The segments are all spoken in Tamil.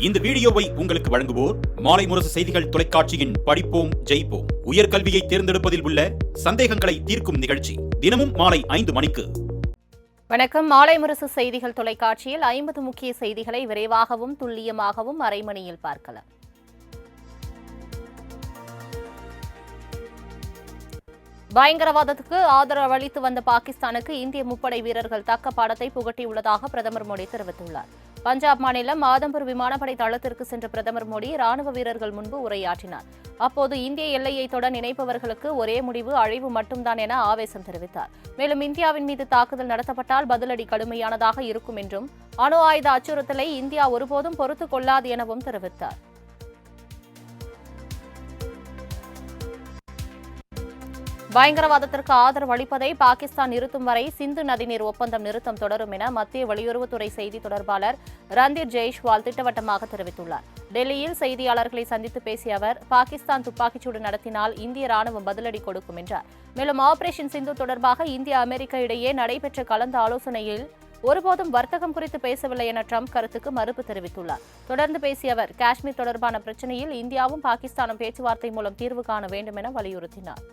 இந்த வீடியோவை உங்களுக்கு வழங்குவோர் மாலை முரசு செய்திகள் தொலைக்காட்சியின் படிப்போம் ஜெயிப்போம் உயர்கல்வியை தேர்ந்தெடுப்பதில் உள்ள சந்தேகங்களை தீர்க்கும் நிகழ்ச்சி தினமும் மாலை 5 மணிக்கு. வணக்கம். மாலை முரசு செய்திகள் தொலைக்காட்சியில் 50 முக்கிய செய்திகளை விரைவாகவும் துல்லியமாகவும் அரை மணியில் பார்க்கலாம். பயங்கரவாதத்துக்கு ஆதரவு அளித்து வந்த பாகிஸ்தானுக்கு இந்திய முப்படை வீரர்கள் தக்க பாடத்தை புகட்டியுள்ளதாக பிரதமர் மோடி தெரிவித்துள்ளார். பஞ்சாப் மாநிலம் ஆதம்பூர் விமானப்படை தளத்திற்கு சென்ற பிரதமர் மோடி ராணுவ வீரர்கள் முன்பு உரையாற்றினார். அப்போது இந்திய எல்லையை தொட நினைப்பவர்களுக்கு ஒரே முடிவு அழிவு மட்டும்தான் என ஆவேசம் தெரிவித்தார். மேலும் இந்தியாவின் மீது தாக்குதல் நடத்தப்பட்டால் பதிலடி கடுமையானதாக இருக்கும் என்றும் அணு ஆயுத அச்சுறுத்தலை இந்தியா ஒருபோதும் பொறுத்துக் கொள்ளாது எனவும் தெரிவித்தார். பயங்கரவாதத்திற்கு ஆதரவு அளிப்பதை பாகிஸ்தான் நிறுத்தும் வரை சிந்து நதிநீர் ஒப்பந்தம் நிறுத்தம் தொடரும் என மத்திய வெளியுறவுத்துறை செய்தி தொடர்பாளர் ரந்தீர் ஜெய்ஷ்வால் திட்டவட்டமாக தெரிவித்துள்ளார். டெல்லியில் செய்தியாளர்களை சந்தித்து பேசிய அவர், பாகிஸ்தான் துப்பாக்கிச்சூடு நடத்தினால் இந்திய ராணுவம் பதிலடி கொடுக்கும் என்றார். மேலும் ஆபரேஷன் சிந்து தொடர்பாக இந்தியா அமெரிக்கா இடையே நடைபெற்ற கலந்த ஆலோசனையில் ஒருபோதும் வர்த்தகம் குறித்து பேசவில்லை என ட்ரம்ப் கருத்துக்கு மறுப்பு தெரிவித்துள்ளார். தொடர்ந்து பேசிய அவர், காஷ்மீர் தொடர்பான பிரச்சினையில் இந்தியாவும் பாகிஸ்தானும் பேச்சுவார்த்தை மூலம் தீர்வு காண வேண்டும் என வலியுறுத்தினார்.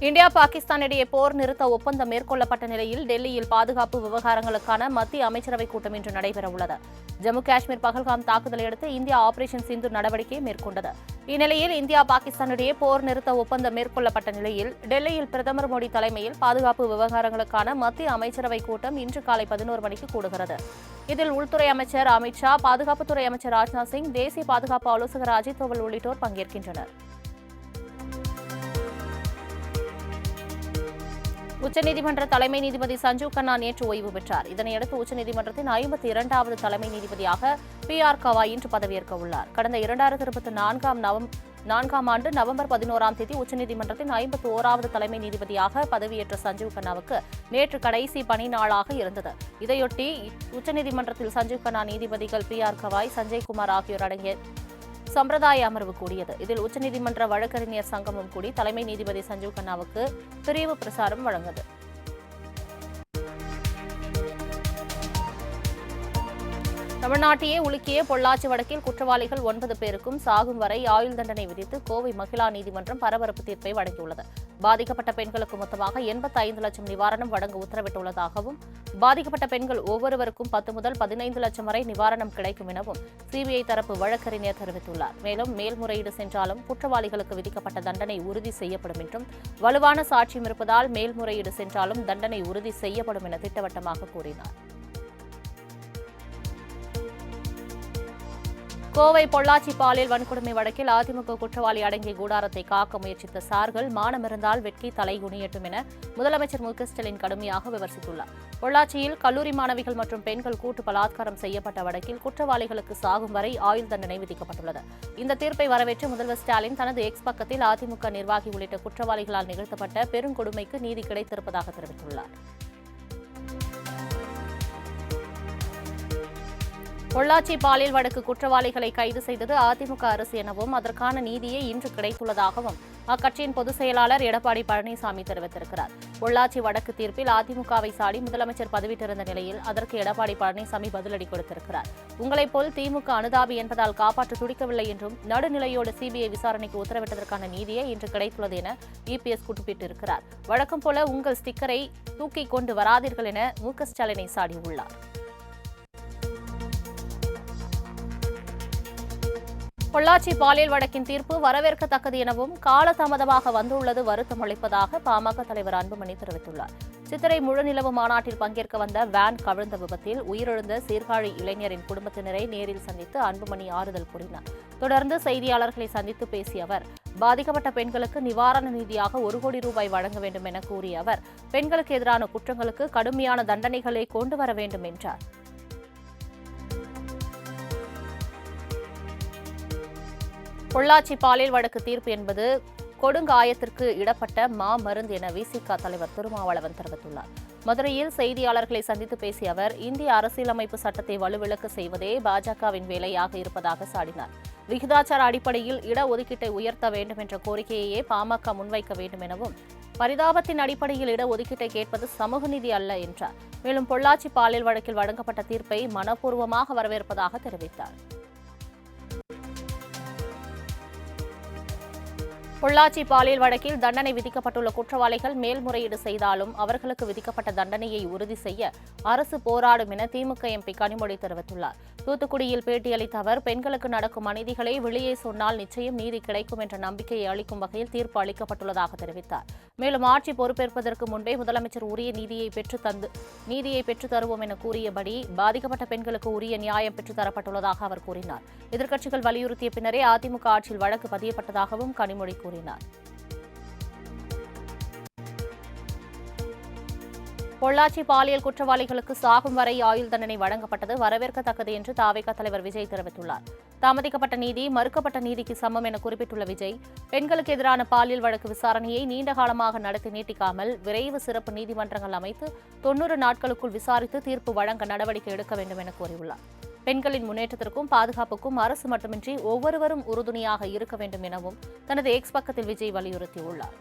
இந்தியா பாகிஸ்தான் இடையே போர் நிறுத்த ஒப்பந்தம் மேற்கொள்ளப்பட்ட நிலையில் டெல்லியில் பாதுகாப்பு விவகாரங்களுக்கான மத்திய அமைச்சரவைக் கூட்டம் இன்று நடைபெறவுள்ளது. ஜம்மு காஷ்மீர் பகல்காம் தாக்குதலை அடுத்து இந்தியா ஆபரேஷன் சிந்து நடவடிக்கை மேற்கொண்டது. இந்நிலையில் இந்தியா பாகிஸ்தான் இடையே போர் நிறுத்த ஒப்பந்தம் மேற்கொள்ளப்பட்ட நிலையில் டெல்லியில் பிரதமர் மோடி தலைமையில் பாதுகாப்பு விவகாரங்களுக்கான மத்திய அமைச்சரவைக் கூட்டம் இன்று காலை 11 மணிக்கு கூடுகிறது. இதில் உள்துறை அமைச்சர் அமித் ஷா, பாதுகாப்புத்துறை அமைச்சர் ராஜ்நாத் சிங், தேசிய பாதுகாப்பு ஆலோசகர் அஜித் தோவல் உள்ளிட்டோர் பங்கேற்கின்றனர். உச்சநீதிமன்ற தலைமை நீதிபதி சஞ்சீவ் கண்ணா நேற்று ஓய்வு பெற்றார். இதனையடுத்து உச்சநீதிமன்றத்தின் 52வது தலைமை நீதிபதியாக PR கவாய் இன்று பதவியேற்க உள்ளார். கடந்த 2024ஆம் ஆண்டு நவம்பர் 11ஆம் தேதி உச்சநீதிமன்றத்தின் 51வது தலைமை நீதிபதியாக பதவியேற்ற சஞ்சீவ் கண்ணாவுக்கு நேற்று கடைசி பணி நாளாக இருந்தது. இதையொட்டி உச்சநீதிமன்றத்தில் சஞ்சீவ் கண்ணா நீதிபதிகள் PR கவாய், சஞ்சய் குமார் ஆகியோர் அடங்கிய சம்பிரதாய அமர்வு கூடியது. இதில் உச்சநீதிமன்ற வழக்கறிஞர் சங்கமும் கூடி தலைமை நீதிபதி சஞ்சீவ் கண்ணாவுக்கு பிரிவு பிரசாரம் வழங்கியது. தமிழ்நாட்டையே உலுக்கிய பொள்ளாச்சி வழக்கில் குற்றவாளிகள் 9 பேருக்கும் சாகும் வரை ஆயுள் தண்டனை விதித்து கோவை மகிழா நீதிமன்றம் பரபரப்பு தீர்ப்பை வழங்கியுள்ளது. பாதிக்கப்பட்ட பெண்களுக்கு மொத்தமாக 85 லட்சம் நிவாரணம் வழங்க உத்தரவிட்டுள்ளதாகவும், பாதிக்கப்பட்ட பெண்கள் ஒவ்வொருவருக்கும் 10 முதல் 15 லட்சம் வரை நிவாரணம் கிடைக்கும் எனவும் CBI தரப்பு வழக்கறிஞர் தெரிவித்துள்ளார். மேலும் மேல்முறையீடு சென்றாலும் குற்றவாளிகளுக்கு விதிக்கப்பட்ட தண்டனை உறுதி செய்யப்படும் என்றும், வலுவான சாட்சியம் இருப்பதால் மேல்முறையீடு சென்றாலும் தண்டனை உறுதி செய்யப்படும் என திட்டவட்டமாக கூறினார். கோவை பொள்ளாச்சி பாலியல் வன்கொடுமை வழக்கில் அதிமுக குற்றவாளி அடங்கிய கூடாரத்தை காக்க முயற்சித்த சார்கள் மானமிருந்தால் வெட்கி தலை குனியட்டும் என முதலமைச்சர் மு.க.ஸ்டாலின் கடுமையாக விமர்சித்துள்ளார். பொள்ளாச்சியில் கல்லூரி மாணவிகள் மற்றும் பெண்கள் கூட்டு பலாத்காரம் செய்யப்பட்ட வழக்கில் குற்றவாளிகளுக்கு சாகும் வரை ஆயுள் தண்டனை விதிக்கப்பட்டுள்ளது. இந்த தீர்ப்பை வரவேற்று முதல்வர் ஸ்டாலின் தனது எக்ஸ் பக்கத்தில் அதிமுக நிர்வாகி உள்ளிட்ட குற்றவாளிகளால் நிகழ்த்தப்பட்ட பெருங்கொடுமைக்கு நீதி கிடைத்திருப்பதாக தெரிவித்துள்ளார். பொள்ளாச்சி பாலியல் வழக்கு குற்றவாளிகளை கைது செய்தது அதிமுக அரசு எனவும், அதற்கான நீதியே இன்று கிடைத்துள்ளதாகவும் அக்கட்சியின் பொதுச் செயலாளர் எடப்பாடி பழனிசாமி தெரிவித்திருக்கிறார். பொள்ளாச்சி வழக்கு தீர்ப்பில் அதிமுகவை சாடி முதலமைச்சர் பதிவிட்டிருந்த நிலையில் அதற்கு எடப்பாடி பழனிசாமி பதிலடி கொடுத்திருக்கிறார். உங்களைப் போல் திமுக அனுதாபி என்பதால் காப்பாற்ற துடிக்கவில்லை என்றும், நடுநிலையோடு CBI விசாரணைக்கு உத்தரவிட்டதற்கான நீதியே இன்று கிடைத்துள்ளது என EPS குறிப்பிட்டிருக்கிறார். வழக்கம் போல உங்கள் ஸ்டிக்கரை தூக்கிக் கொண்டு வராதீர்கள் என மு.க.ஸ்டாலினை சாடியுள்ளார். பொள்ளாச்சி பாலியல் வழக்கின் தீர்ப்பு வரவேற்கத்தக்கது எனவும், காலதாமதமாக வந்துள்ளது வருத்தம் அளிப்பதாக பாமக தலைவர் அன்புமணி தெரிவித்துள்ளார். சித்திரை முழுநிலவு மாநாட்டில் பங்கேற்க வந்த வேன் கவிழ்ந்த விபத்தில் உயிரிழந்த சீர்காழி இளைஞரின் குடும்பத்தினரை நேரில் சந்தித்து அன்புமணி ஆறுதல் கூறினார். தொடர்ந்து செய்தியாளர்களை சந்தித்து பேசிய அவர், பாதிக்கப்பட்ட பெண்களுக்கு நிவாரண நிதியாக 1 கோடி ரூபாய் வழங்க வேண்டும் என கூறிய அவர், பெண்களுக்கு எதிரான குற்றங்களுக்கு கடுமையான தண்டனைகளை கொண்டு வர வேண்டும் என்றார். பொள்ளாச்சி பாலியல் வழக்கு தீர்ப்பு என்பது கொடுங்காயத்திற்கு இடப்பட்ட மருந்து என VCK தலைவர் திருமாவளவன் தெரிவித்துள்ளார். மதுரையில் செய்தியாளர்களை சந்தித்து பேசிய அவர், இந்திய அரசியலமைப்பு சட்டத்தை வலுவிழக்க செய்வதே பாஜகவின் வேலையாக இருப்பதாக சாடினார். விகிதாச்சார அடிப்படையில் இடஒதுக்கீட்டை உயர்த்த வேண்டும் என்ற கோரிக்கையையே பாமக முன்வைக்க வேண்டும் எனவும், பரிதாபத்தின் அடிப்படையில் இடஒதுக்கீட்டை கேட்பது சமூக நீதி அல்ல என்றார். மேலும் பொள்ளாச்சி பாலியல் வழக்கில் வழங்கப்பட்ட தீர்ப்பை மனப்பூர்வமாக வரவேற்பதாக தெரிவித்தார். பொள்ளாச்சி பாலியல் வழக்கில் தண்டனை விதிக்கப்பட்டுள்ள குற்றவாளிகள் மேல்முறையீடு செய்தாலும் அவர்களுக்கு விதிக்கப்பட்ட தண்டனையை உறுதி செய்ய அரசு போராடும் என திமுக எம்பி கனிமொழி தெரிவித்துள்ளார். தூத்துக்குடியில் பேட்டியளித்த அவர், பெண்களுக்கு நடக்கும் அநீதிகளை வெளியே சொன்னால் நிச்சயம் நீதி கிடைக்கும் என்ற நம்பிக்கையை அளிக்கும் வகையில் தீர்ப்பு அளிக்கப்பட்டுள்ளதாக தெரிவித்தார். மேலும் ஆட்சி பொறுப்பேற்பதற்கு முன்பே முதலமைச்சர் உரிய நீதியை பெற்றுத் தருவோம் என கூறியபடி பாதிக்கப்பட்ட பெண்களுக்கு உரிய நியாயம் பெற்றுத் தரப்பட்டுள்ளதாக அவர் கூறினார். எதிர்க்கட்சிகள் வலியுறுத்திய பின்னரே அதிமுக ஆட்சியில் வழக்கு பதியப்பட்டதாகவும் கனிமொழி கூறினார். பொள்ளாச்சி பாலியல் குற்றவாளிகளுக்கு சாகும் வரை ஆயுள் தண்டனை வழங்கப்பட்டது வரவேற்கத்தக்கது என்று தாவேகா தலைவர் விஜய் தெரிவித்துள்ளார். தாமதிக்கப்பட்ட நீதி மறுக்கப்பட்ட நீதிக்கு சமம் என குறிப்பிட்டுள்ள விஜய், பெண்களுக்கு எதிரான பாலியல் வழக்கு விசாரணையை நீண்ட காலமாக நடத்தி நீட்டிக்காமல் விரைவு சிறப்பு நீதிமன்றங்கள் அமைத்து 90 நாட்களுக்குள் விசாரித்து தீர்ப்பு வழங்க நடவடிக்கை எடுக்க வேண்டும் என கூறியுள்ளார். பெண்களின் முன்னேற்றத்திற்கும் பாதுகாப்புக்கும் அரசு மட்டுமின்றி ஒவ்வொருவரும் உறுதுணையாக இருக்க வேண்டும் எனவும் தனது எக்ஸ் பக்கத்தில் விஜய் வலியுறுத்தியுள்ளார்.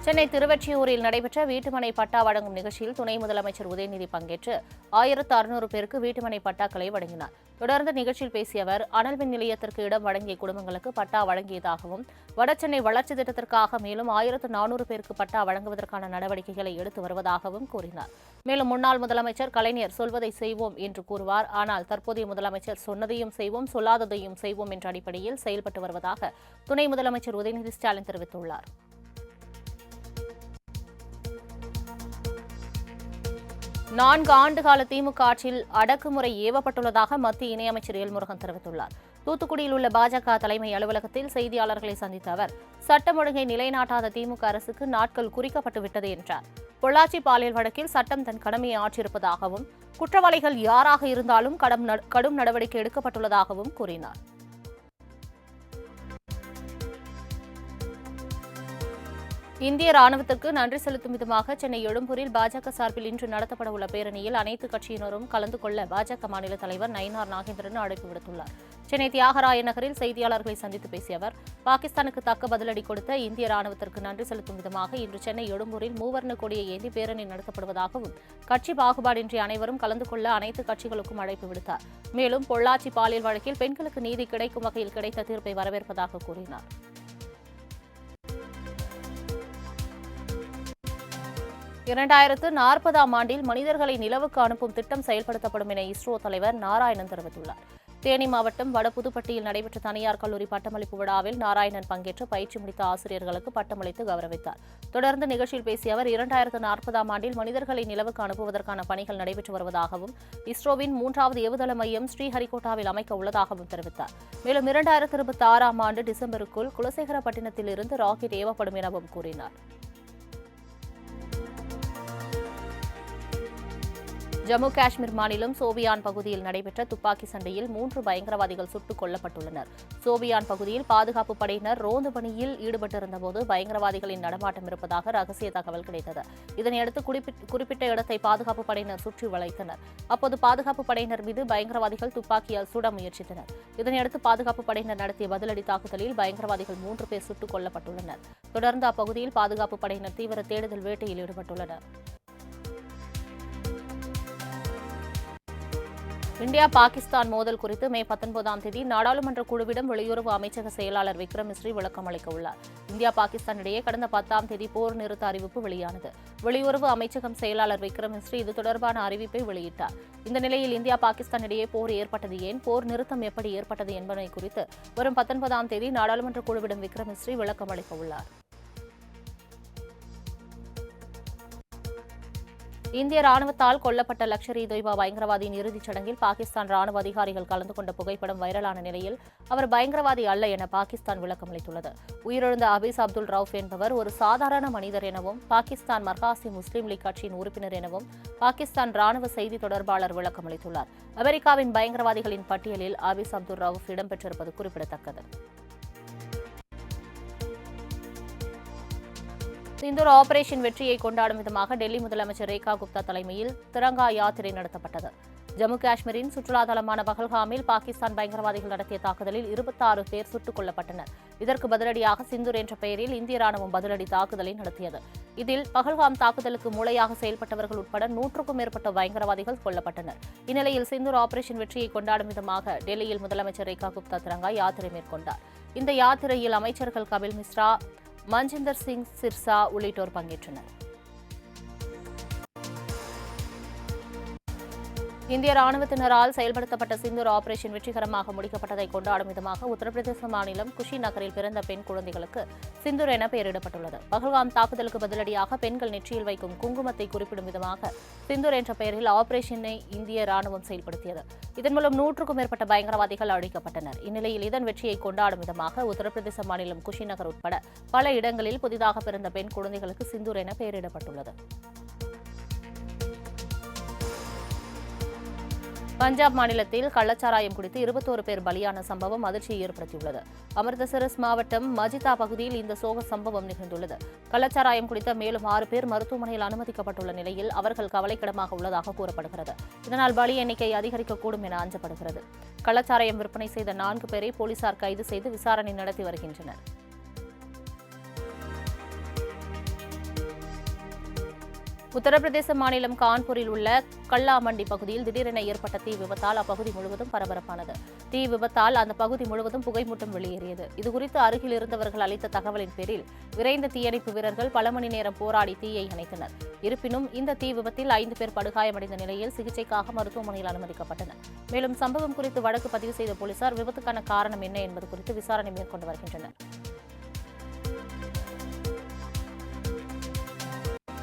சென்னை திருவொற்றியூரில் நடைபெற்ற வீட்டுமனை பட்டா வழங்கும் நிகழ்ச்சியில் துணை முதலமைச்சர் உதயநிதி பங்கேற்று 1600 பேருக்கு வீட்டுமனை பட்டாக்களை வழங்கினார். தொடர்ந்து நிகழ்ச்சியில் பேசிய அவர், அனல் மின் நிலையத்திற்கு இடம் வழங்கிய குடும்பங்களுக்கு பட்டா வழங்கியதாகவும் வடசென்னை வளர்ச்சி திட்டத்திற்காக மேலும் 1400 பேருக்கு பட்டா வழங்குவதற்கான நடவடிக்கைகளை எடுத்து வருவதாகவும் கூறினார். மேலும் முன்னாள் முதலமைச்சர் கலைஞர் சொல்வதை செய்வோம் என்று கூறுவார், ஆனால் தற்போதைய முதலமைச்சர் சொன்னதையும் செய்வோம் சொல்லாததையும் செய்வோம் என்ற அடிப்படையில் செயல்பட்டு வருவதாக துணை முதலமைச்சர் உதயநிதி ஸ்டாலின் தெரிவித்துள்ளார். 4 ஆண்டுகால திமுக ஆட்சியில் அடக்குமுறை ஏவப்பட்டுள்ளதாக மத்திய இணையமைச்சர் எல்முருகன் தெரிவித்துள்ளார். தூத்துக்குடியில் உள்ள பாஜக தலைமை அலுவலகத்தில் செய்தியாளர்களை சந்தித்த அவர், சட்டம் ஒழுங்கை நிலைநாட்டாத திமுக அரசுக்கு நாட்கள் குறிக்கப்பட்டுவிட்டது என்றார். பொள்ளாச்சி பாலியல் வழக்கில் சட்டம் தன் கடமையை ஆற்றியிருப்பதாகவும் குற்றவாளிகள் யாராக இருந்தாலும் கடும் நடவடிக்கை எடுக்கப்பட்டுள்ளதாகவும் கூறினார். இந்திய ராணுவத்திற்கு நன்றி செலுத்தும் விதமாக சென்னை எழும்பூரில் பாஜக சார்பில் இன்று நடத்தப்பட உள்ள பேரணியில் அனைத்து கட்சியினரும் கலந்து கொள்ள பாஜக மாநில தலைவர் நயினார் நாகேந்திரன் அழைப்பு விடுத்துள்ளார். சென்னை தியாகராய நகரில் செய்தியாளர்களை சந்தித்து பேசிய அவர், பாகிஸ்தானுக்கு தக்க பதிலடி கொடுத்த இந்திய ராணுவத்திற்கு நன்றி செலுத்தும் விதமாக இன்று சென்னை எழும்பூரில் மூவர்ண கொடியை ஏந்தி பேரணி நடத்தப்படுவதாகவும் கட்சி பாகுபாடின்றி அனைவரும் கலந்து கொள்ள அனைத்து கட்சிகளுக்கும் அழைப்பு விடுத்தார். மேலும் பொள்ளாச்சி பாலியல் வழக்கில் பெண்களுக்கு நீதி கிடைக்கும் வகையில் கிடைத்த தீர்ப்பை வரவேற்பதாக கூறினார். 2040ஆம் ஆண்டில் மனிதர்களை நிலவுக்கு அனுப்பும் திட்டம் செயல்படுத்தப்படும் என இஸ்ரோ தலைவர் நாராயணன் தெரிவித்துள்ளார். தேனி மாவட்டம் வடபுதுப்பட்டியில் நடைபெற்ற தனியார் கல்லூரி பட்டமளிப்பு விழாவில் நாராயணன் பங்கேற்று பயிற்சி முடித்த ஆசிரியர்களுக்கு பட்டமளித்து கௌரவித்தார். தொடர்ந்து நிகழ்ச்சியில் பேசிய அவர், 2040ஆம் ஆண்டில் மனிதர்களை நிலவுக்கு அனுப்புவதற்கான பணிகள் நடைபெற்று வருவதாகவும் இஸ்ரோவின் 3வது ஏவுதள மையம் ஸ்ரீஹரிகோட்டாவில் அமைக்க உள்ளதாகவும் தெரிவித்தார். மேலும் 2026ஆம் ஆண்டு டிசம்பருக்குள் குலசேகரப்பட்டினத்தில் இருந்து ராக்கெட் ஏவப்படும் எனவும் கூறினார். ஜம்மு காஷ்மீர் மாநிலம் சோபியான் பகுதியில் நடைபெற்ற துப்பாக்கி சண்டையில் 3 பயங்கரவாதிகள் சுட்டுக் கொல்லப்பட்டுள்ளனர். சோபியான் பகுதியில் பாதுகாப்பு படையினர் ரோந்து பணியில் ஈடுபட்டிருந்தபோது பயங்கரவாதிகளின் நடமாட்டம் இருப்பதாக ரகசிய தகவல் கிடைத்தது. இதனையடுத்து குறிப்பிட்ட இடத்தை பாதுகாப்பு படையினர் சுற்றி வளைத்தனர். அப்போது பாதுகாப்பு படையினர் மீது பயங்கரவாதிகள் துப்பாக்கியால் சுட முயற்சித்தனர். இதனையடுத்து பாதுகாப்பு படையினர் நடத்திய பதிலடி தாக்குதலில் பயங்கரவாதிகள் 3 பேர் சுட்டுக் கொல்லப்பட்டுள்ளனர். தொடர்ந்து அப்பகுதியில் பாதுகாப்பு படையினர் தீவிர தேடுதல் வேட்டையில் ஈடுபட்டுள்ளனர். இந்தியா பாகிஸ்தான் மோதல் குறித்து மே 19ஆம் தேதி நாடாளுமன்ற குழுவிடம் வெளியுறவு அமைச்சக செயலாளர் விக்ரம் மிஸ்ரி விளக்கம் அளிக்க உள்ளார். இந்தியா பாகிஸ்தான் இடையே கடந்த 10ஆம் தேதி போர் நிறுத்த அறிவிப்பு வெளியானது. வெளியுறவு அமைச்சகம் செயலாளர் விக்ரம் மிஸ்ரி இது தொடர்பான அறிவிப்பை வெளியிட்டார். இந்த நிலையில் இந்தியா பாகிஸ்தான் இடையே போர் ஏற்பட்டது ஏன், போர் நிறுத்தம் எப்படி ஏற்பட்டது என்பதை குறித்து வரும் 19ஆம் தேதி நாடாளுமன்ற குழுவிடம் விக்ரம் மிஸ்ரி விளக்கம் அளிக்க உள்ளார். இந்திய ராணுவத்தால் கொல்லப்பட்ட லஷ்கர் இ தொய்பா பயங்கரவாதியின் இறுதிச் சடங்கில் பாகிஸ்தான் ராணுவ அதிகாரிகள் கலந்து கொண்ட புகைப்படம் வைரலான நிலையில் அவர் பயங்கரவாதி அல்ல என பாகிஸ்தான் விளக்கம் அளித்துள்ளது. உயிரிழந்த ஹபீஸ் அப்துல் ரவுப் என்பவர் ஒரு சாதாரண மனிதர் எனவும் பாகிஸ்தான் மர்காசி முஸ்லீம் லீக் கட்சியின் உறுப்பினர் எனவும் பாகிஸ்தான் ராணுவ செய்தி தொடர்பாளர் விளக்கம் அளித்துள்ளார். அமெரிக்காவின் பயங்கரவாதிகளின் பட்டியலில் ஹபீஸ் அப்துல் ரவுப் இடம்பெற்றிருப்பது குறிப்பிடத்தக்கது. சிந்தூர் ஆபரேஷன் வெற்றியை கொண்டாடும் விதமாக டெல்லி முதலமைச்சர் ரேகா குப்தா தலைமையில் திரங்கா யாத்திரை நடத்தப்பட்டது. ஜம்மு காஷ்மீரின் சுற்றுலா தலமான பஹல்காமில் பாகிஸ்தான் பயங்கரவாதிகள் நடத்திய தாக்குதலில் 26 பேர் சுட்டுக் கொல்லப்பட்டனர். இதற்கு பதிலடியாக சிந்தூர் என்ற பெயரில் இந்திய ராணுவம் பதிலடி தாக்குதலை நடத்தியது. இதில் பஹல்காம் தாக்குதலுக்கு மூளையாக செயல்பட்டவர்கள் உட்பட 100க்கும் மேற்பட்ட பயங்கரவாதிகள் கொல்லப்பட்டனர். இந்நிலையில் சிந்தூர் ஆபரேஷன் வெற்றியை கொண்டாடும் விதமாக டெல்லியில் முதலமைச்சர் ரேகா குப்தா திரங்கா யாத்திரை மேற்கொண்டார். இந்த யாத்திரையில் அமைச்சர்கள் கபில் மிஸ்ரா, மஞ்சிந்தர் சிங் சிர்சா உள்ளிட்டோர் பங்கேற்றனர். இந்திய ராணுவத்தினரால் செயல்படுத்தப்பட்ட சிந்தூர் ஆபரேஷன் வெற்றிகரமாக முடிக்கப்பட்டதை கொண்டாடும் விதமாக உத்தரப்பிரதேச மாநிலம் குஷி நகரில் பிறந்த பெண் குழந்தைகளுக்கு சிந்தூர் என பெயரிடப்பட்டுள்ளது. பஹல்காம் தாக்குதலுக்கு பதிலடியாக பெண்கள் நெற்றியில் வைக்கும் குங்குமத்தை குறிப்பிடும் விதமாக சிந்தூர் என்ற பெயரில் ஆபரேஷனை இந்திய ராணுவம் செயல்படுத்தியது. இதன் மூலம் 100க்கும் மேற்பட்ட பயங்கரவாதிகள் அழிக்கப்பட்டனர். இந்நிலையில் இதன் வெற்றியை கொண்டாடும் விதமாக உத்தரப்பிரதேச மாநிலம் குஷி நகர் உட்பட பல இடங்களில் புதிதாக பிறந்த பெண் குழந்தைகளுக்கு சிந்தூர் என பெயரிடப்பட்டுள்ளது. பஞ்சாப் மாநிலத்தில் கள்ளச்சாராயம் குடித்து 21 பேர் பலியான சம்பவம் அதிர்ச்சியை ஏற்படுத்தியுள்ளது. அமிர்தசரஸ் மாவட்டம் மஜிதா பகுதியில் இந்த சோக சம்பவம் நிகழ்ந்துள்ளது. கள்ளச்சாராயம் குடித்த மேலும் 6 பேர் மருத்துவமனையில் அனுமதிக்கப்பட்டுள்ள நிலையில் அவர்கள் கவலைக்கிடமாக உள்ளதாக கூறப்படுகிறது. இதனால் பலி எண்ணிக்கை அதிகரிக்கக்கூடும் என அஞ்சப்படுகிறது. கள்ளச்சாராயம் விற்பனை செய்த 4 பேரை போலீசார் கைது செய்து விசாரணை நடத்தி வருகின்றனர். உத்தரப்பிரதேச மாநிலம் கான்பூரில் உள்ள கல்லாமண்டி பகுதியில் திடீரென ஏற்பட்ட தீ விபத்தால் அப்பகுதி முழுவதும் பரபரப்பானது. தீ விபத்தால் அந்த பகுதி முழுவதும் புகைமூட்டம் வெளியேறியது. இதுகுறித்து அருகில் இருந்தவர்கள் அளித்த தகவலின் பேரில் விரைந்த தீயணைப்பு வீரர்கள் பல மணி நேரம் போராடி தீயை அணைத்தனர். இருப்பினும் இந்த தீ விபத்தில் 5 பேர் படுகாயமடைந்த நிலையில் சிகிச்சைக்காக மருத்துவமனையில் அனுமதிக்கப்பட்டனர். மேலும் சம்பவம் குறித்து வழக்கு பதிவு செய்த போலீசார் விபத்துக்கான காரணம் என்ன என்பது குறித்து விசாரணை மேற்கொண்டு வருகின்றனர்.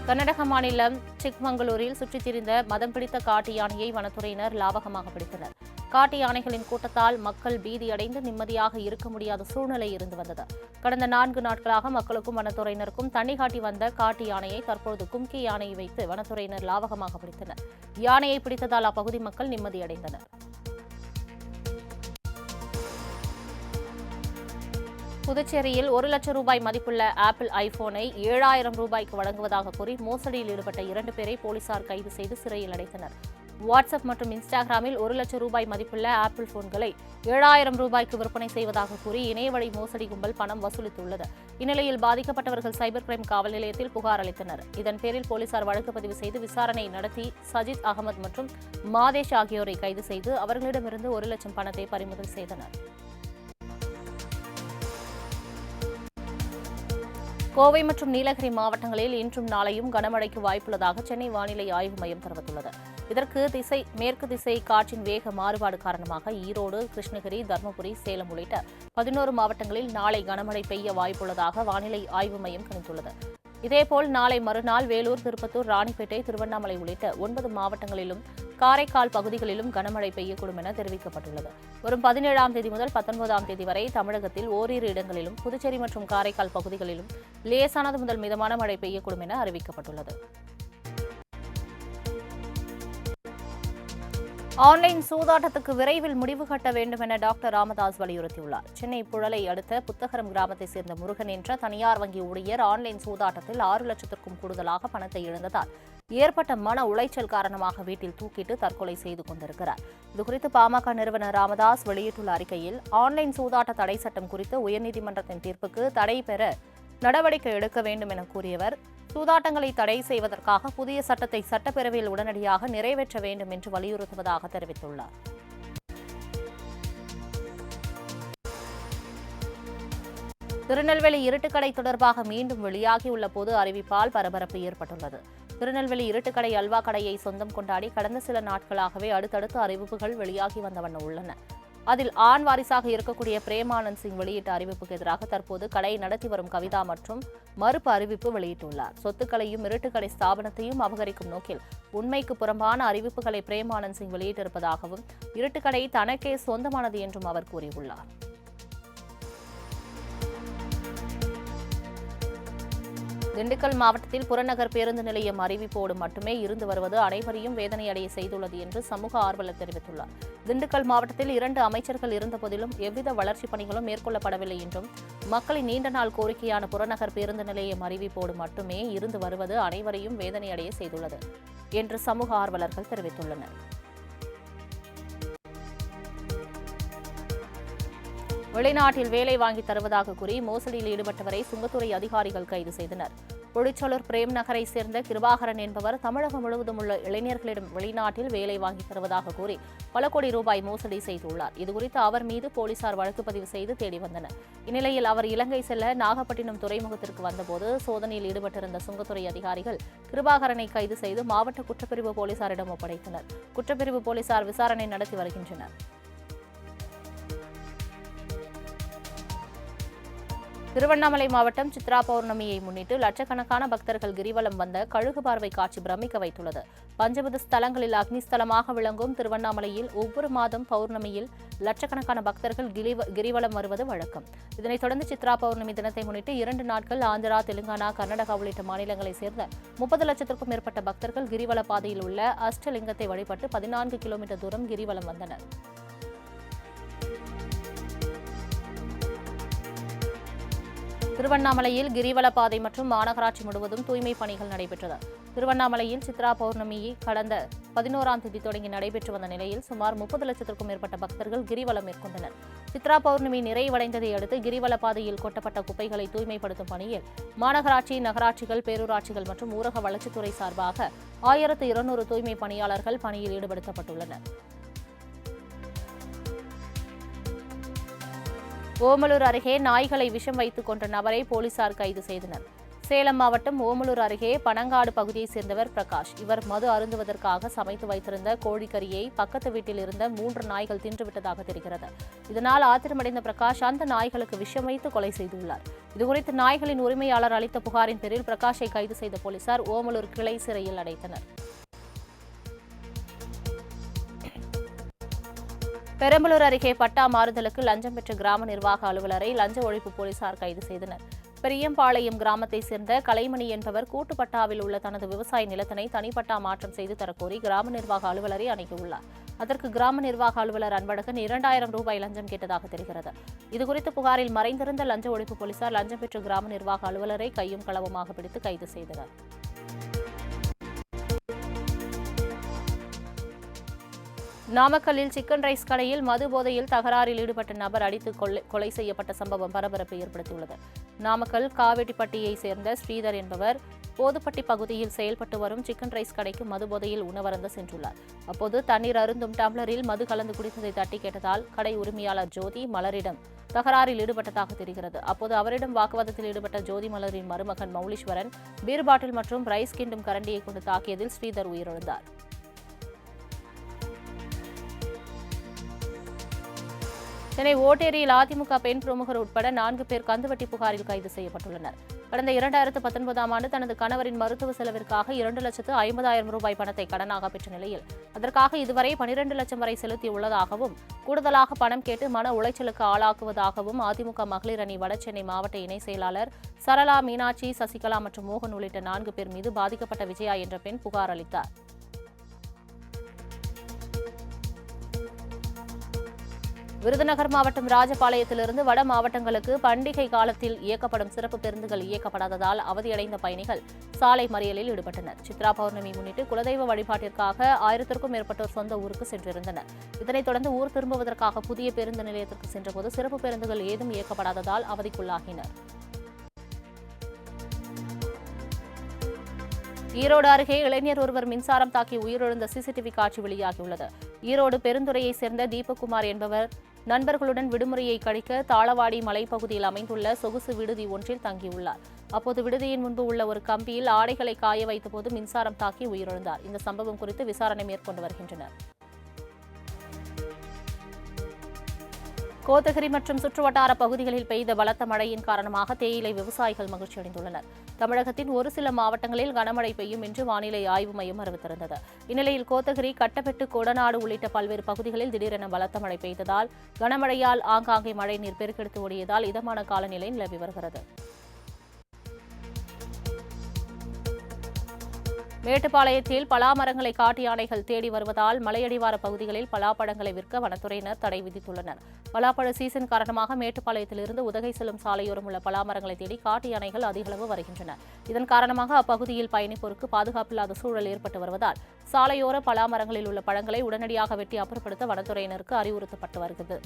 கர்நாடக மாநிலம் சிக்மங்களூரில் சுற்றித் திரிந்த மதம் பிடித்த காட்டு யானையை வனத்துறையினர் லாவகமாக பிடித்தனர். காட்டு யானைகளின் கூட்டத்தால் மக்கள் பீதியடைந்து நிம்மதியாக இருக்க முடியாத சூழ்நிலை இருந்து வந்தது. கடந்த 4 நாட்களாக மக்களுக்கும் வனத்துறையினருக்கும் தண்ணி காட்டி வந்த காட்டு யானையை தற்போது கும்கி யானையை வைத்து வனத்துறையினர் லாவகமாக பிடித்தனர். யானையை பிடித்ததால் அப்பகுதி மக்கள் நிம்மதியடைந்தனர். புதுச்சேரியில் 1 லட்சம் ரூபாய் மதிப்புள்ள ஆப்பிள் ஐபோனை 7000 ரூபாய்க்கு வழங்குவதாக கூறி மோசடியில் ஈடுபட்ட 2 பேரை போலீசார் கைது செய்து சிறையில் அடைத்தனர். வாட்ஸ்அப் மற்றும் இன்ஸ்டாகிராமில் 1 லட்சம் ரூபாய் மதிப்புள்ள ஆப்பிள் போன்களை 7000 ரூபாய்க்கு விற்பனை செய்வதாக கூறி இணையவழி மோசடி கும்பல் பணம் வசூலித்துள்ளது. இந்நிலையில் பாதிக்கப்பட்டவர்கள் சைபர் கிரைம் காவல் நிலையத்தில் புகார் அளித்தனர். இதன் பேரில் போலீசார் வழக்கு பதிவு செய்து விசாரணை நடத்தி சஜித் அகமது மற்றும் மாதேஷ் ஆகியோரை கைது செய்து அவர்களிடமிருந்து 1 லட்சம் பணத்தை பறிமுதல் செய்தனர். கோவை மற்றும் நீலகிரி மாவட்டங்களில் இன்றும் நாளையும் கனமழைக்கு வாய்ப்புள்ளதாக சென்னை வானிலை ஆய்வு மையம் தெரிவித்துள்ளது. இதற்கு மேற்கு திசை காற்றின் வேக மாறுபாடு காரணமாக ஈரோடு, கிருஷ்ணகிரி, தருமபுரி, சேலம் உள்ளிட்ட 11 மாவட்டங்களில் நாளை கனமழை பெய்ய வாய்ப்புள்ளதாக வானிலை ஆய்வு மையம் கணித்துள்ளது. இதேபோல் நாளை மறுநாள் வேலூர், திருப்பத்தூர், ராணிப்பேட்டை, திருவண்ணாமலை உள்ளிட்ட 9 மாவட்டங்களிலும் காரைக்கால் பகுதிகளிலும் கனமழை பெய்யக்கூடும் என தெரிவிக்கப்பட்டுள்ளது. வரும் 17ஆம் தேதி முதல் 19ஆம் தேதி வரை தமிழகத்தில் ஓரிரு இடங்களிலும் புதுச்சேரி மற்றும் காரைக்கால் பகுதிகளிலும் லேசானது முதல் மிதமான மழை பெய்யக்கூடும் என அறிவிக்கப்பட்டுள்ளது. ஆன்லைன் சூதாட்டத்துக்கு விரைவில் முடிவு கட்ட வேண்டும் என டாக்டர் ராமதாஸ் வலியுறுத்தியுள்ளார். சென்னை புழலை அடுத்த புத்தகரம் கிராமத்தைச் சேர்ந்த முருகன் என்ற தனியார் வங்கி ஊழியர் ஆன்லைன் சூதாட்டத்தில் 6 லட்சத்திற்கும் கூடுதலாக பணத்தை இழந்ததால் ஏற்பட்ட மன உளைச்சல் காரணமாக வீட்டில் தூக்கிட்டு தற்கொலை செய்து கொண்டிருக்கிறார். இதுகுறித்து பாமக நிறுவனர் ராமதாஸ் வெளியிட்டுள்ள அறிக்கையில் ஆன்லைன் சூதாட்ட தடை சட்டம் குறித்து உயர்நீதிமன்றத்தின் தீர்ப்புக்கு தடை பெற நடவடிக்கை எடுக்க வேண்டும் என கூறியவர், சூதாட்டங்களை தடை செய்வதற்காக புதிய சட்டத்தை சட்டப்பேரவையில் உடனடியாக நிறைவேற்ற வேண்டும் என்று வலியுறுத்துவதாக தெரிவித்துள்ளார். திருநெல்வேலி இருட்டுக்கடை தொடர்பாக மீண்டும் வெளியாகியுள்ள பொது அறிவிப்பால் பரபரப்பு ஏற்பட்டுள்ளது. திருநெல்வேலி இருட்டுக்கடை அல்வா கடையை சொந்தம் கொண்டாடி கடந்த சில நாட்களாகவே அடுத்தடுத்து அறிவிப்புகள் வெளியாகி வந்தவண்ண உள்ளன. அதில் ஆண் வாரிசாக இருக்கக்கூடிய பிரேமானந்த் சிங் வெளியிட்ட அறிவிப்புக்கு எதிராக தற்போது கடையை நடத்தி வரும் கவிதா மற்றும் மறுப்பு அறிவிப்பு வெளியிட்டுள்ளார். சொத்துக்களையும் இருட்டுக்கடை ஸ்தாபனத்தையும் அபகரிக்கும் நோக்கில் உண்மைக்கு புறம்பான அறிவிப்புகளை பிரேமானந்த் சிங் வெளியிட்டிருப்பதாகவும் இருட்டுக்கடை தனக்கே சொந்தமானது என்றும் அவர் கூறியுள்ளார். திண்டுக்கல் மாவட்டத்தில் புறநகர் பேருந்து நிலையம் அறிவிப்போடு மட்டுமே இருந்து வருவது அனைவரையும் வேதனையடைய செய்துள்ளது என்று சமூக ஆர்வலர் தெரிவித்துள்ளார். திண்டுக்கல் மாவட்டத்தில் 2 அமைச்சர்கள் இருந்தபோதிலும் எவ்வித வளர்ச்சிப் பணிகளும் மேற்கொள்ளப்படவில்லை என்றும் மக்களின் நீண்ட நாள் கோரிக்கையான புறநகர் பேருந்து நிலையம் அறிவிப்போடு மட்டுமே இருந்து வருவது அனைவரையும் வேதனையடைய செய்துள்ளது என்று சமூக ஆர்வலர்கள் தெரிவித்துள்ளனர். வெளிநாட்டில் வேலை வாங்கி தருவதாக கூறி மோசடியில் ஈடுபட்டவரை சுங்கத்துறை அதிகாரிகள் கைது செய்தனர். பொழிச்சலூர் பிரேம் நகரை சேர்ந்த கிருபாகரன் என்பவர் தமிழகம் முழுவதும் உள்ள இளைஞர்களிடம் வெளிநாட்டில் வேலை வாங்கி தருவதாக கூறி பல கோடி ரூபாய் மோசடி செய்துள்ளார். இதுகுறித்து அவர் மீது போலீசார் வழக்கு பதிவு செய்து தேடி வந்தனர். இந்நிலையில் அவர் இலங்கை செல்ல நாகப்பட்டினம் துறைமுகத்திற்கு வந்தபோது சோதனையில் ஈடுபட்டிருந்த சுங்கத்துறை அதிகாரிகள் கிருபாகரனை கைது செய்து மாவட்ட குற்றப்பிரிவு போலீசாரிடம் ஒப்படைத்தனர். குற்றப்பிரிவு போலீசார் விசாரணை நடத்தி வருகின்றனர். திருவண்ணாமலை மாவட்டம் சித்ரா பௌர்ணமியை முன்னிட்டு லட்சக்கணக்கான பக்தர்கள் கிரிவலம் வந்த கழுகு பார்வை காட்சி பிரமிக்க வைத்துள்ளது. பஞ்சபூத ஸ்தலங்களில் அக்னிஸ்தலமாக விளங்கும் திருவண்ணாமலையில் ஒவ்வொரு மாதம் பௌர்ணமியில் லட்சக்கணக்கான பக்தர்கள் கிரிவலம் வருவது வழக்கம். இதனைத் தொடர்ந்து சித்ரா பௌர்ணமி தினத்தை முன்னிட்டு 2 நாட்கள் ஆந்திரா, தெலுங்கானா, கர்நாடகா உள்ளிட்ட மாநிலங்களைச் சேர்ந்த 30 லட்சத்திற்கும் மேற்பட்ட பக்தர்கள் கிரிவல பாதையில் உள்ள அஷ்டலிங்கத்தை வழிபட்டு 14 கிலோமீட்டர் தூரம் கிரிவலம் வந்தனர். திருவண்ணாமலையில் கிரிவல பாதை மற்றும் மாநகராட்சி முழுவதும் தூய்மை பணிகள் நடைபெற்றது. திருவண்ணாமலையில் சித்ரா பௌர்ணமி கடந்த 11ஆம் தேதி தொடங்கி நடைபெற்று வந்த நிலையில் சுமார் 30 லட்சத்திற்கும் மேற்பட்ட பக்தர்கள் கிரிவலம் மேற்கொண்டனர். சித்ரா பௌர்ணமி நிறைவடைந்ததை அடுத்து கிரிவல பாதையில் கொட்டப்பட்ட குப்பைகளை தூய்மைப்படுத்தும் பணியில் மாநகராட்சி, நகராட்சிகள், பேரூராட்சிகள் மற்றும் ஊரக வளர்ச்சித்துறை சார்பாக 1200 தூய்மை பணியாளர்கள் பணியில் ஈடுபடுத்தப்பட்டுள்ளனர். ஓமலூர் அருகே நாய்களை விஷம் வைத்துக் கொன்ற நபரை போலீசார் கைது செய்தனர். சேலம் மாவட்டம் ஓமலூர் அருகே பனங்காடு பகுதியைச் சேர்ந்தவர் பிரகாஷ். இவர் மது அருந்துவதற்காக சமைத்து வைத்திருந்த கோழிக்கறியை பக்கத்து வீட்டில் இருந்த 3 நாய்கள் தின்றுவிட்டதாக தெரிகிறது. இதனால் ஆத்திரமடைந்த பிரகாஷ் அந்த நாய்களுக்கு விஷம் வைத்து கொலை செய்துள்ளார். இதுகுறித்து நாய்களின் உரிமையாளர் அளித்த புகாரின் பேரில் பிரகாஷை கைது செய்த போலீசார் ஓமலூர் கிளை சிறையில் அடைத்தனர். பெரம்பலூர் அருகே பட்டா மாறுதலுக்கு லஞ்சம் பெற்ற கிராம நிர்வாக அலுவலரை லஞ்ச ஒழிப்பு போலீசார் கைது செய்தனர். பெரியம்பாளையம் கிராமத்தைச் சேர்ந்த கலைமணி என்பவர் கூட்டு பட்டாவில் உள்ள தனது விவசாய நிலத்தினை தனிப்பட்டா மாற்றம் செய்து தரக்கோரி கிராம நிர்வாக அலுவலரை அணுகியுள்ளார். அதற்கு கிராம நிர்வாக அலுவலர் அன்பழகன் 2000 ரூபாய் லஞ்சம் கேட்டதாக தெரிகிறது. இதுகுறித்து புகாரில் மறைந்திருந்த லஞ்ச ஒழிப்பு போலீசார் லஞ்சம் பெற்ற கிராம நிர்வாக அலுவலரை கையும் களவுமாக பிடித்து கைது செய்தனர். நாமக்கல்லில் சிக்கன் ரைஸ் கடையில் மது போதையில் தகராறில் ஈடுபட்ட நபர் அடித்து கொலை செய்யப்பட்ட சம்பவம் பரபரப்பை ஏற்படுத்தியுள்ளது. நாமக்கல் காவேட்டிப்பட்டியைச் சேர்ந்த ஸ்ரீதர் என்பவர் போதுப்பட்டி பகுதியில் செயல்பட்டு வரும் சிக்கன் ரைஸ் கடைக்கு மது போதையில் உணவருந்த சென்றுள்ளார். அப்போது தண்ணீர் அருந்தும் டம்ளரில் மது கலந்து குடித்ததை தட்டி கேட்டதால் கடை உரிமையாளர் ஜோதி மலரிடம் தகராறில் ஈடுபட்டதாக தெரிகிறது. அப்போது அவரிடம் வாக்குவாதத்தில் ஈடுபட்ட ஜோதி மலரின் மருமகன் மௌலீஸ்வரன் பீர் பாட்டில் மற்றும் ரைஸ் கிண்டும் கரண்டியை கொண்டு தாக்கியதில் ஸ்ரீதர் உயிரிழந்தார். சென்னை ஓட்டேரியில் அதிமுக பெண் பிரமுகர் உட்பட 4 பேர் கந்துவட்டி புகாரில் கைது செய்யப்பட்டுள்ளனர். கடந்த 2019ஆம் ஆண்டு தனது கணவரின் மருத்துவ செலவிற்காக 2,50,000 ரூபாய் பணத்தை கடனாக பெற்ற நிலையில் அதற்காக இதுவரை 12 லட்சம் வரை செலுத்தியுள்ளதாகவும் கூடுதலாக பணம் கேட்டு மன உளைச்சலுக்கு ஆளாக்குவதாகவும் அதிமுக மகளிர் அணி வடசென்னை மாவட்ட இணை செயலாளர் சரளா, மீனாட்சி, சசிகலா மற்றும் மோகன் உள்ளிட்ட 4 பேர் மீது பாதிக்கப்பட்ட விஜயா என்ற பெண் புகார் அளித்தார். விருதுநகர் மாவட்டம் ராஜபாளையத்திலிருந்து வட மாவட்டங்களுக்கு பண்டிகை காலத்தில் இயக்கப்படும் சிறப்பு பேருந்துகள் இயக்கப்படாததால் அவதியடைந்த பயணிகள் சாலை மறியலில் ஈடுபட்டனர். சித்ரா பௌர்ணமி முன்னிட்டு குலதெய்வ வழிபாட்டிற்காக 1000த்திற்கும் மேற்பட்டோர் சொந்த ஊருக்கு சென்றிருந்தனர். இதனைத் தொடர்ந்து ஊர் திரும்புவதற்காக புதிய பேருந்து நிலையத்திற்கு சென்றபோது சிறப்பு பேருந்துகள் ஏதும் இயக்கப்படாததால் அவதிக்குள்ளாகினர். ஈரோடு அருகே இளைஞர் ஒருவர் மின்சாரம் தாக்கி உயிரிழந்த சிசிடிவி காட்சி வெளியாகியுள்ளது. ஈரோடு பெருந்துறையைச் சேர்ந்த தீபக்குமார் என்பவர் நண்பர்களுடன் விடுமுறையை கழிக்க தாளவாடி மலைப்பகுதியில் அமைந்துள்ள சொகுசு விடுதி ஒன்றில் தங்கியுள்ளார். அப்போது விடுதியின் முன்பு உள்ள ஒரு கம்பியில் ஆடைகளை காய வைத்தபோது மின்சாரம் தாக்கி உயிரிழந்தார். இந்த சம்பவம் குறித்து விசாரணை மேற்கொண்டு வருகின்றனர். கோத்தகிரி மற்றும் சுற்றுவட்டார பகுதிகளில் பெய்த பலத்த மழையின் காரணமாக தேயிலை விவசாயிகள் மகிழ்ச்சியடைந்துள்ளனர். தமிழகத்தின் ஒரு சில மாவட்டங்களில் கனமழை பெய்யும் என்று வானிலை ஆய்வு மையம் அறிவித்திருந்தது. இந்நிலையில் கோத்தகிரி, கட்டபெட்டு, கொடநாடு உள்ளிட்ட பல்வேறு பகுதிகளில் திடீரென பலத்த மழை பெய்ததால் கனமழையால் ஆங்காங்கே மழைநீர் பெருக்கெடுத்து ஓடியதால் இதமான காலநிலை நிலவி வருகிறது. மேட்டுப்பாளையத்தில் பலா மரங்களை காட்டு யானைகள் தேடி வருவதால் மலையடிவார பகுதிகளில் பலாப்பழங்களை விற்க வனத்துறையினர் தடை விதித்துள்ளனர். பலாப்பழ சீசன் காரணமாக மேட்டுப்பாளையத்திலிருந்து உதகை செல்லும் சாலையோரம் உள்ள பலா மரங்களை தேடி காட்டு யானைகள் அதிகளவு வருகின்றன. இதன் காரணமாக அப்பகுதியில் பயணிப்போருக்கு பாதுகாப்பில்லாத சூழல் ஏற்பட்டு வருவதால் சாலையோர பலா மரங்களில் உள்ள பழங்களை உடனடியாக வெட்டி அப்புறப்படுத்த வனத்துறையினருக்கு அறிவுறுத்தப்பட்டு வருகிறது.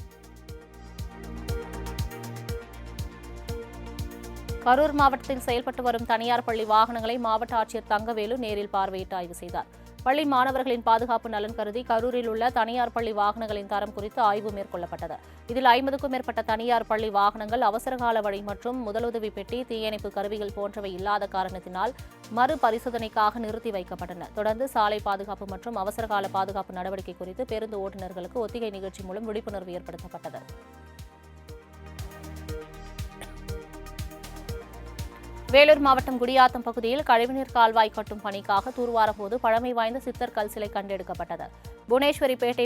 கரூர் மாவட்டத்தில் செயல்பட்டு வரும் தனியார் பள்ளி வாகனங்களை மாவட்ட ஆட்சியர் தங்கவேலு நேரில் பார்வையிட்டு ஆய்வு செய்தார். பள்ளி மாணவர்களின் பாதுகாப்பு நலன் கருதி கரூரில் உள்ள தனியார் பள்ளி வாகனங்களின் தரம் குறித்து ஆய்வு மேற்கொள்ளப்பட்டது. இதில் 50க்கும் மேற்பட்ட தனியார் பள்ளி வாகனங்கள் அவசரகால வழி மற்றும் முதலுதவி பெட்டி, தீயணைப்பு கருவிகள் போன்றவை இல்லாத காரணத்தினால் மறுபரிசோதனைக்காக நிறுத்தி வைக்கப்பட்டன. தொடர்ந்து சாலை பாதுகாப்பு மற்றும் அவசரகால பாதுகாப்பு நடவடிக்கை குறித்து பேருந்து ஓட்டுநர்களுக்கு ஒத்திகை நிகழ்ச்சி மூலம் விழிப்புணர்வு ஏற்படுத்தப்பட்டது. வேலூர் மாவட்டம் குடியாத்தம் பகுதியில் கழிவுநீர் கால்வாய் கட்டும் பணிக்காக தூர்வாரும் போது பழமை வாய்ந்த சித்தர் கல் சிலை கண்டெடுக்கப்பட்டது. புவனேஸ்வரிப்பேட்டை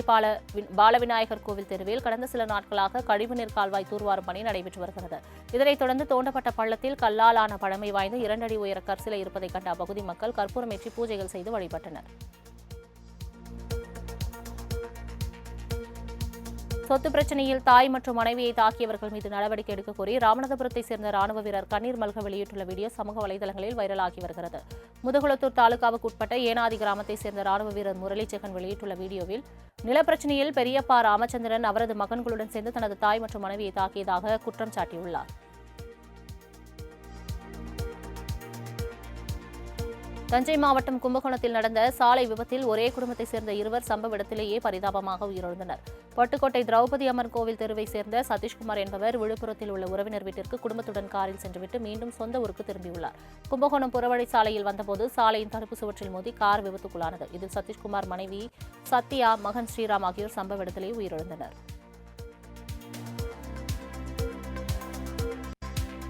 பாலவிநாயகர் கோவில் தெருவில் கடந்த சில நாட்களாக கழிவுநீர் கால்வாய் தூர்வாரும் பணி நடைபெற்று வருகிறது. இதனைத் தொடர்ந்து தோண்டப்பட்ட பள்ளத்தில் கல்லால் ஆன பழமை வாய்ந்த 2 அடி உயர கற்சிலை இருப்பதைக் கண்ட அப்பகுதி மக்கள் கற்பூரமேற்றி பூஜைகள் செய்து வழிபட்டனர். சொத்து பிரச்சனையில் தாய் மற்றும் மனைவியை தாக்கியவர்கள் மீது நடவடிக்கை எடுக்க கோரி ராமநாதபுரத்தைச் சேர்ந்த ராணுவ வீரர் கண்ணீர் மல்க வெளியிட்டுள்ள வீடியோ சமூக வலைதளங்களில் வைரலாகி வருகிறது. முதுகுளத்தூர் தாலுகாவுக்கு உட்பட்ட ஏனாதி கிராமத்தைச் சேர்ந்த ராணுவ வீரர் முரளிச்செகன் வெளியிட்டுள்ள வீடியோவில் நிலப்பிரச்சனையில் பெரியப்பா ராமச்சந்திரன் அவரது மகன்களுடன் சேர்ந்து தனது தாய் மற்றும் மனைவியை தாக்கியதாக குற்றம் சாட்டியுள்ளார். தஞ்சை மாவட்டம் கும்பகோணத்தில் நடந்த சாலை விபத்தில் ஒரே குடும்பத்தைச் சேர்ந்த 2 சம்பவ இடத்திலேயே பரிதாபமாக உயிரிழந்தனர். பட்டுக்கோட்டை திரௌபதி அம்மன் கோவில் தெருவை சேர்ந்த சதீஷ்குமார் என்பவர் விழுப்புரத்தில் உள்ள உறவினர் வீட்டிற்கு குடும்பத்துடன் காரில் சென்றுவிட்டு மீண்டும் சொந்த ஊருக்கு திரும்பியுள்ளார். கும்பகோணம் புறவழி சாலையில் வந்தபோது சாலையின் தடுப்பு சுவற்றில் மோதி கார் விபத்துக்குள்ளானது. இதில் சதீஷ்குமார் மனைவி சத்யா, மகன் ஸ்ரீராம் ஆகியோர் சம்பவ இடத்திலேயே உயிரிழந்தனர்.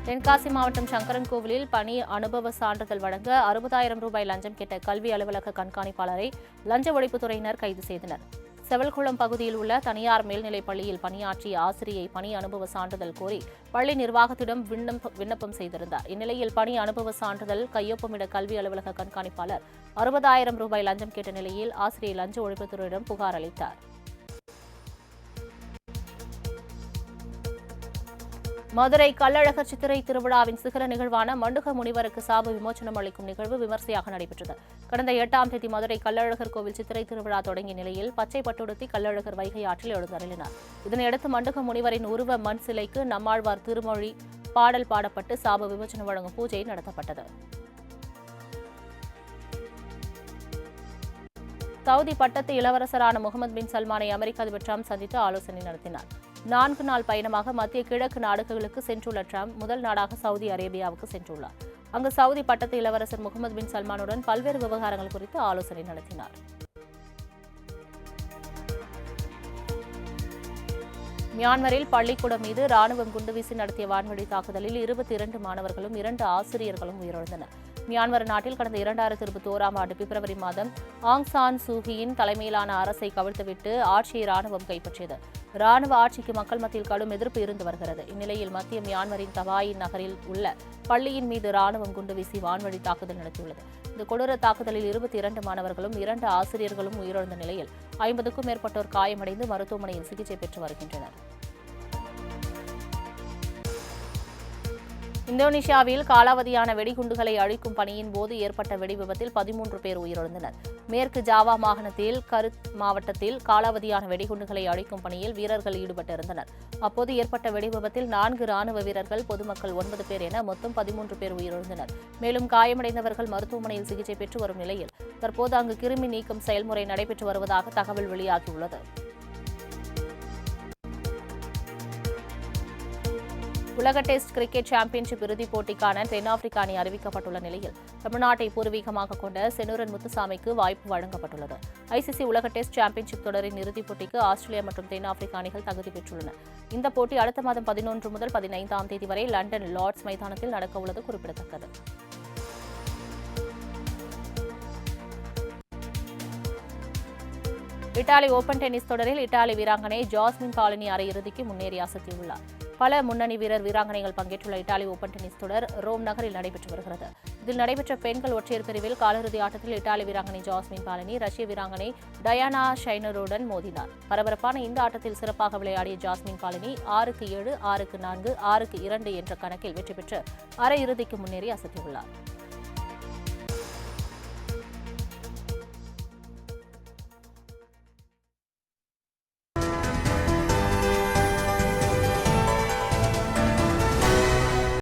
தென்காசி மாவட்டம் சங்கரன் கோவிலில் பணி அனுபவ சான்றிதழ் வழங்க 60,000 ரூபாய் லஞ்சம் கேட்ட கல்வி அலுவலக கண்காணிப்பாளரை லஞ்ச ஒழிப்புத்துறையினர் கைது செய்தனர். செவல்குளம் பகுதியில் உள்ள தனியார் மேல்நிலைப் பள்ளியில் பணியாற்றிய ஆசிரியை பணி அனுபவ சான்றிதழ் கோரி பள்ளி நிர்வாகத்திடம் விண்ணப்பம் செய்திருந்தார். இந்நிலையில் பணி அனுபவ சான்றிதழ் கையொப்பமிட கல்வி அலுவலக கண்காணிப்பாளர் 60,000 ரூபாய் லஞ்சம் கேட்ட நிலையில் ஆசிரியை லஞ்ச ஒழிப்புத்துறையிடம் புகார் அளித்தார். மதுரை கள்ளழகர் சித்திரை திருவிழாவின் சிகர நிகழ்வான மண்டுக முனிவருக்கு சாப விமோசனம் அளிக்கும் நிகழ்வு விமர்சையாக நடைபெற்றது. கடந்த 8ஆம் தேதி மதுரை கள்ளழகர் கோவில் சித்திரை திருவிழா தொடங்கிய நிலையில் பச்சை பட்டுடுத்தி கள்ளழகர் வைகை ஆற்றில் எழுந்தருளினார். இதனையடுத்து மண்டுக முனிவரின் உருவ மண் சிலைக்கு நம்மாழ்வார் திருமொழி பாடல் பாடப்பட்டு சாப விமோசனம் வழங்கும் பூஜை நடத்தப்பட்டது. சவுதி பட்டத்து இளவரசரான முகமது பின் சல்மானை அமெரிக்க அதிபர் டிரம்ப் சந்தித்து ஆலோசனை நடத்தினார். 4 நாள் பயணமாக மத்திய கிழக்கு நாடுகளுக்கு சென்றுள்ள டிரம்ப் முதல் நாடாக சவுதி அரேபியாவுக்கு சென்றுள்ளார். அங்கு சவுதி பட்டத்து இளவரசர் முகமது பின் சல்மானுடன் பல்வேறு விவகாரங்கள் குறித்து ஆலோசனை நடத்தினார். மியான்மரில் பள்ளிக்கூடம் மீது ராணுவம் குண்டுவீசி நடத்திய வான்வழி தாக்குதலில் 22 மாணவர்களும் 2 ஆசிரியர்களும் உயிரிழந்தனர். மியான்மர் நாட்டில் கடந்த 2021ஆம் ஆண்டு பிப்ரவரி மாதம் ஆங் சான் சூகியின் தலைமையிலான அரசை கவிழ்த்துவிட்டு ஆட்சியை ராணுவம் கைப்பற்றியது. ராணுவ ஆட்சிக்கு மக்கள் மத்தியில் கடும் எதிர்ப்பு இருந்து வருகிறது. இந்நிலையில் மத்திய மியான்மரின் தவாயின் நகரில் உள்ள பள்ளியின் மீது ராணுவம் குண்டுவீசி வான்வழி தாக்குதல் நடத்தியுள்ளது. இந்த கொடூர தாக்குதலில் 22 மாணவர்களும் 2 ஆசிரியர்களும் உயிரிழந்த நிலையில் 50க்கும் மேற்பட்டோர் காயமடைந்து மருத்துவமனையில் சிகிச்சை பெற்று வருகின்றனர். இந்தோனேஷியாவில் காலாவதியான வெடிகுண்டுகளை அழிக்கும் பணியின் போது ஏற்பட்ட வெடி விபத்தில் 13 பேர் உயிரிழந்தனர். மேற்கு ஜாவா மாகாணத்தில் கருத் மாவட்டத்தில் காலாவதியான வெடிகுண்டுகளை அழிக்கும் பணியில் வீரர்கள் ஈடுபட்டிருந்தனர். அப்போது ஏற்பட்ட வெடி விபத்தில் 4 ராணுவ வீரர்கள், பொதுமக்கள் 9 பேர் என மொத்தம் 13 பேர் உயிரிழந்தனர். மேலும் காயமடைந்தவர்கள் மருத்துவமனையில் சிகிச்சை பெற்று வரும் நிலையில் தற்போது அங்கு கிருமி நீக்கம் செயல்முறை நடைபெற்று வருவதாக தகவல் வெளியாகியுள்ளது. உலக டெஸ்ட் கிரிக்கெட் சாம்பியன்ஷிப் இறுதிப் போட்டிக்கான தென்னாப்பிரிக்க அணி அறிவிக்கப்பட்டுள்ள நிலையில் தமிழ்நாட்டை பூர்வீகமாக கொண்ட செனூரன் முத்துசாமிக்கு வாய்ப்பு வழங்கப்பட்டுள்ளது. ஐசிசி உலக டெஸ்ட் சாம்பியன்ஷிப் தொடரின் இறுதிப் போட்டிக்கு ஆஸ்திரேலியா மற்றும் தென்னாப்பிரிக்க அணிகள் தகுதி பெற்றுள்ளன. இந்த போட்டி அடுத்த மாதம் 11 முதல் 15ஆம் தேதி வரை லண்டன் லார்ட்ஸ் மைதானத்தில் நடக்கவுள்ளது குறிப்பிடத்தக்கது. இத்தாலி ஓபன் டென்னிஸ் தொடரில் இத்தாலி வீராங்கனை ஜாஸ்மின் பாலினி அரையிறுதிக்கு முன்னேறி அசத்தியுள்ளார். பல முன்னணி வீராங்கனைகள் பங்கேற்றுள்ள இத்தாலி ஓபன் டென்னிஸ் தொடர் ரோம் நகரில் நடைபெற்று வருகிறது. இதில் நடைபெற்ற பெண்கள் ஒற்றையர் பிரிவில் காலிறுதி ஆட்டத்தில் இத்தாலி வீராங்கனை ஜாஸ்மின் பாலினி ரஷ்ய வீராங்கனை டயானா ஷைனருடன் மோதினார். பரபரப்பான இந்த ஆட்டத்தில் சிறப்பாக விளையாடிய ஜாஸ்மின் பாலினி 6-7, 6-4, 6-2 என்ற கணக்கில் வெற்றி பெற்று அரையிறுதிக்கு முன்னேறி அசத்தியுள்ளார்.